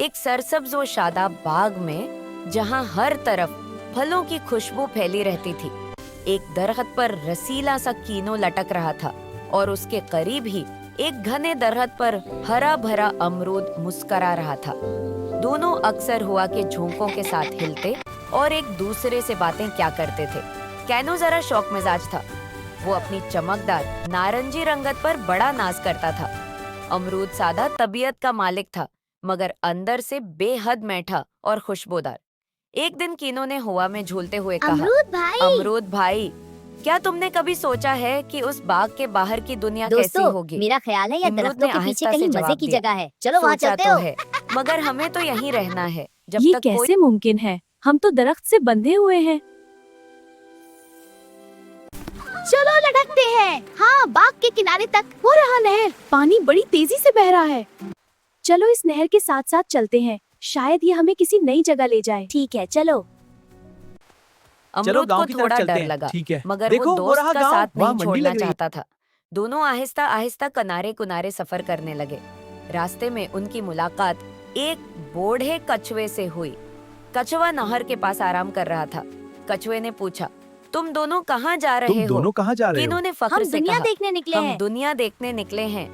एक सरसब्ज व शादाब बाग में जहाँ हर तरफ फलों की खुशबू फैली रहती थी, एक दरख्त पर रसीला सा कीनो लटक रहा था और उसके करीब ही एक घने दरख्त पर हरा भरा अमरूद मुस्करा रहा था। दोनों अक्सर हुआ के झोंकों के साथ हिलते और एक दूसरे से बातें क्या करते थे। कैनो जरा शौक मिजाज था। वो अपनी चमकदार नारंगी रंगत पर बड़ा नाज करता था। अमरूद सादा तबीयत का मालिक था, मगर अंदर से बेहद मीठा और खुशबूदार। एक दिन कीनो ने हवा में झूलते हुए कहा, अमरूद भाई, क्या तुमने कभी सोचा है कि उस बाग के बाहर की दुनिया कैसी होगी? मेरा ख्याल है ये दरख्तों के पीछे कहीं मजे की जगह है। चलो वहाँ सोचा चलते तो हो। है, मगर हमें तो यहीं रहना है जब ये तक कोई कैसे मुमकिन है? हम तो दरख्त से बंधे हुए हैं। चलो लटकते हैं। हाँ, बाग के किनारे तक। हो रहा नहर, पानी बड़ी तेजी से बह रहा है। चलो इस नहर के साथ साथ चलते हैं, शायद ये हमें किसी नई जगह ले जाए। ठीक है, चलो। अमरूद गांव को की तरफ थोड़ा चलते डर हैं। लगा, ठीक है। मगर देखो, वो वो दोस्त रहा का गांव, साथ वहाँ नहीं मंडी छोड़ना लग रही है। चाहता था। दोनों आहिस्ता आहिस्ता किनारे किनारे सफर करने लगे। रास्ते में उनकी मुलाकात एक बूढ़े कछुए से हुई। कछुआ नहर के पास आराम कर रहा था। कछुए ने पूछा, तुम दोनों कहाँ जा रहे तुम हो? दोनों कहाँ जा रहे हो? कीनो ने फख्र हम से दुनिया कहा, देखने निकले हम हैं। दुनिया देखने निकले हैं।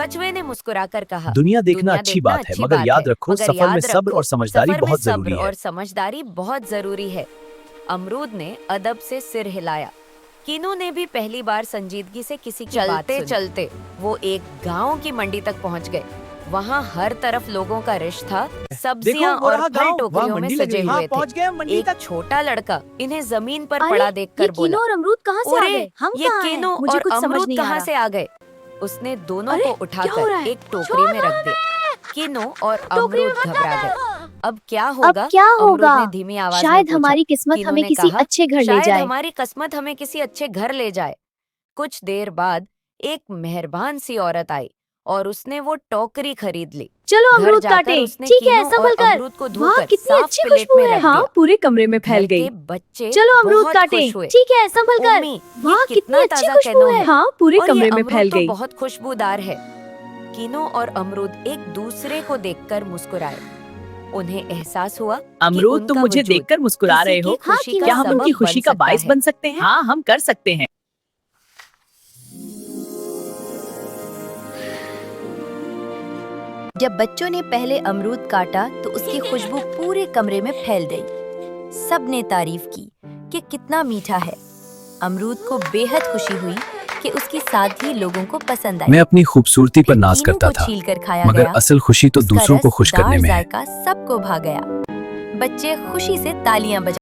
कछुए ने मुस्कुराकर कहा, दुनिया देखना अच्छी देखना बात है, अच्छी मगर बात याद है, रखो मगर सफर में याद सब्र रखो, और समझदारी सफर में बहुत सब्र जरूरी है। और समझदारी बहुत जरूरी है। अमरूद ने अदब से सिर हिलाया। कीनो ने भी पहली बार संजीदगी से किसी की बात सुनी। चलते वो एक गांव की मंडी तक पहुंच गए। वहाँ हर तरफ लोगों का रिश था। सब्जियां देखो, वो और रहा फल गांव, वहाँ टोकरियों में मंडी लग सजे रही है। हुए हाँ, पहुंच थे। गए हम मंडी एक तक। छोटा लड़का इन्हें जमीन पर अरे, पड़ा देखकर ये बोला, कीनो और अमरूद कहाँ से आ "ओरे, गए? हम ये कहाँ हैं? कीनो मुझे और कुछ समझ अमरूद नहीं आ कहाँ रहा। से आ गए?" उसने दोनों अरे, को क्या हो उठाकर रहा है? एक टोकरी में रख दिया। कीनो और अमरूद घबरा गए। अब क्या होगा? अब क्या अमरूद होगा? ने धीमी आवाज में शायद पूछा। हमारी किस्मत कीनो हमें ने किसी कहा, अच्छे घर ले शायद जाए। हमारी किस्मत हमें किसी अच्छे घर ले जाए। कुछ देर बाद एक मेहरबान सी औरत आई और उसने वो टोकरी खरीद ली। चलो घर अमरूद जाकर काटे। उसने ठीक है, कीनो और संभल कर। अमरूद को वाह, धोकर कितनी साफ अच्छी प्लेट खुशबू में है। रख हाँ, दिया। पूरे कमरे में फैल घर गई। के बच्चे चलो अमरूद बहुत काटे। खुश हुए। ठीक है, संभल कर। उम्मी, ये वाह, कितना कितनी अच्छी ताजा खुशबू कैनो है। हाँ, पूरे और ये कमरे में अमरूद फैल तो गई। बहुत खुशबूदार है। कीनो और अमरूद एक दूसरे को देखकर मुस्कुराए। उन्हें एहसास हुआ कि अमरूद, तुम उनका मुझे वजूद देखकर मुस्कुरा किसी रहे की हो। खुशी का क्या हम उनकी सबब खुशी का बन सकता बाइस है। बन सकते हैं? हाँ, हम कर सकते हैं। जब बच्चों ने पहले अमरूद काटा तो उसकी खुशबू पूरे कमरे में फैल गई। सब ने तारीफ की कि कितना मीठा है। अमरूद को बेहद खुशी हुई कि उसकी सादगी लोगों को पसंद आई। मैं अपनी खूबसूरती पर फिर नाज तीनों करता को था, छीलकर खाया मगर गया। असल खुशी तो उसका दूसरों को खुश रसदार करने में है। जायका सबको भा गया। बच्चे खुशी से तालियां बजा